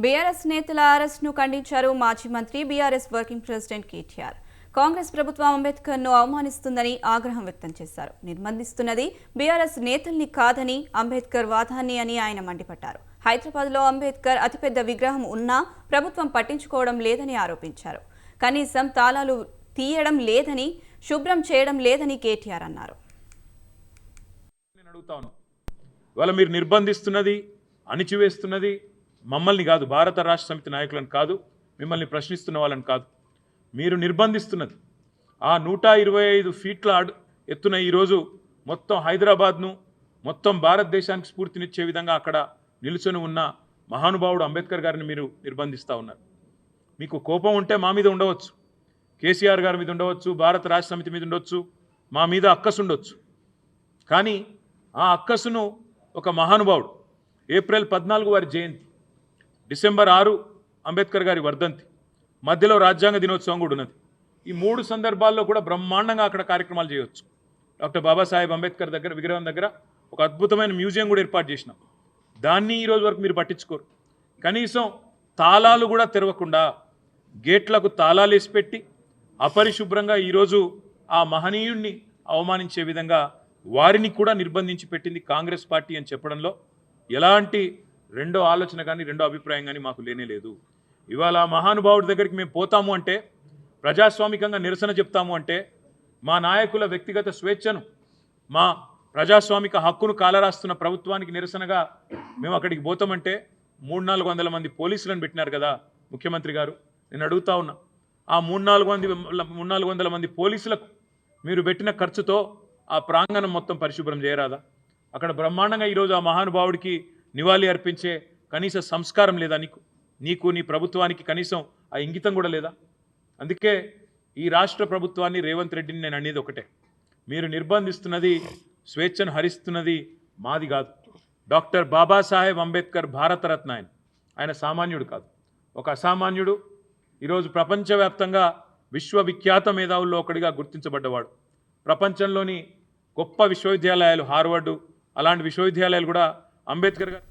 BRS నేతల అరెస్ట్ను ఖండించారు మాజీ మంత్రి BRS working president KTR. Congress ప్రభుత్వం అంబేద్కర్ను అవమానిస్తుందని ఆగ్రహం వ్యక్తం చేశారు. నిర్బంధిస్తున్నది బీఆర్ఎస్ నేతల్ని కాదని అంబేద్కర్ వాదాన్ని అని ఆయన మండిపడ్డారు. హైదరాబాద్లో అంబేద్కర్ అతిపెద్ద విగ్రహం ఉన్నా ప్రభుత్వం పట్టించుకోవడం లేదని ఆరోపించారు. కనీసం తాళాలు తీయడం లేదని, శుభ్రం చేయడం లేదని కేటీఆర్ అన్నారు. మీరు నిర్బంధిస్తున్నది, అణిచివేస్తున్నది మమ్మల్ని కాదు, భారత రాష్ట్ర సమితి నాయకులను కాదు, మిమ్మల్ని ప్రశ్నిస్తున్న వాళ్ళని కాదు. మీరు నిర్బంధిస్తున్నది ఆ 125 ఫీట్ల ఎత్తున ఈరోజు మొత్తం హైదరాబాద్ను, మొత్తం భారతదేశానికి స్ఫూర్తినిచ్చే విధంగా అక్కడ నిలుచొని ఉన్న మహానుభావుడు అంబేద్కర్ గారిని మీరు నిర్బంధిస్తూ ఉన్నారు. మీకు కోపం ఉంటే మా మీద ఉండవచ్చు, కేసీఆర్ గారి మీద ఉండవచ్చు, భారత రాష్ట్ర సమితి మీద ఉండొచ్చు, మా మీద అక్కసు ఉండొచ్చు. కానీ ఆ అక్కసును ఒక మహానుభావుడు ఏప్రిల్ 14 వారి జయంతి, డిసెంబర్ 6 అంబేద్కర్ గారి వర్ధంతి, మధ్యలో రాజ్యాంగ దినోత్సవం కూడా ఉన్నది. ఈ 3 సందర్భాల్లో కూడా బ్రహ్మాండంగా అక్కడ కార్యక్రమాలు చేయవచ్చు. డాక్టర్ బాబాసాహెబ్ అంబేద్కర్ దగ్గర విగ్రహం దగ్గర ఒక అద్భుతమైన మ్యూజియం కూడా ఏర్పాటు చేసినాం. దాన్ని ఈరోజు వరకు మీరు పట్టించుకోరు. కనీసం తాళాలు కూడా తెరవకుండా గేట్లకు తాళాలు వేసి పెట్టి అపరిశుభ్రంగా ఈరోజు ఆ మహనీయుణ్ణి అవమానించే విధంగా వారిని కూడా నిర్బంధించి పెట్టింది కాంగ్రెస్ పార్టీ అని చెప్పడంలో ఎలాంటి రెండో ఆలోచన కానీ రెండో అభిప్రాయం కానీ మాకు లేనే లేదు. ఇవాళ మహానుభావుడి దగ్గరికి మేము పోతాము అంటే, ప్రజాస్వామికంగా నిరసన చెప్తాము అంటే, మా నాయకుల వ్యక్తిగత స్వేచ్ఛను, మా ప్రజాస్వామిక హక్కును కాలరాస్తున్న ప్రభుత్వానికి నిరసనగా మేము అక్కడికి పోతామంటే 300-400 మంది పోలీసులను పెట్టినారు కదా ముఖ్యమంత్రి గారు. నేను అడుగుతా ఉన్నా, ఆ 300-400 మంది పోలీసులకు మీరు పెట్టిన ఖర్చుతో ఆ ప్రాంగణం మొత్తం పరిశుభ్రం చేయరాదా? అక్కడ బ్రహ్మాండంగా ఈరోజు ఆ మహానుభావుడికి నివాళి అర్పించే కనీస సంస్కారం లేదా నీకు నీ ప్రభుత్వానికి కనీసం ఆ ఇంగితం కూడా లేదా? అందుకే ఈ రాష్ట్ర ప్రభుత్వాన్ని, రేవంత్ రెడ్డిని నేను అనేది ఒకటే, మీరు నిర్బంధిస్తున్నది, స్వేచ్ఛను హరిస్తున్నది మాది కాదు. డాక్టర్ బాబాసాహెబ్ అంబేద్కర్ భారతరత్న ఆయన సామాన్యుడు కాదు, ఒక అసామాన్యుడు. ఈరోజు ప్రపంచవ్యాప్తంగా విశ్వవిఖ్యాత మేధావుల్లో ఒకటిగా గుర్తించబడ్డవాడు. ప్రపంచంలోని గొప్ప విశ్వవిద్యాలయాలు, హార్వర్డు అలాంటి విశ్వవిద్యాలయాలు కూడా అంబేద్కర్ గారు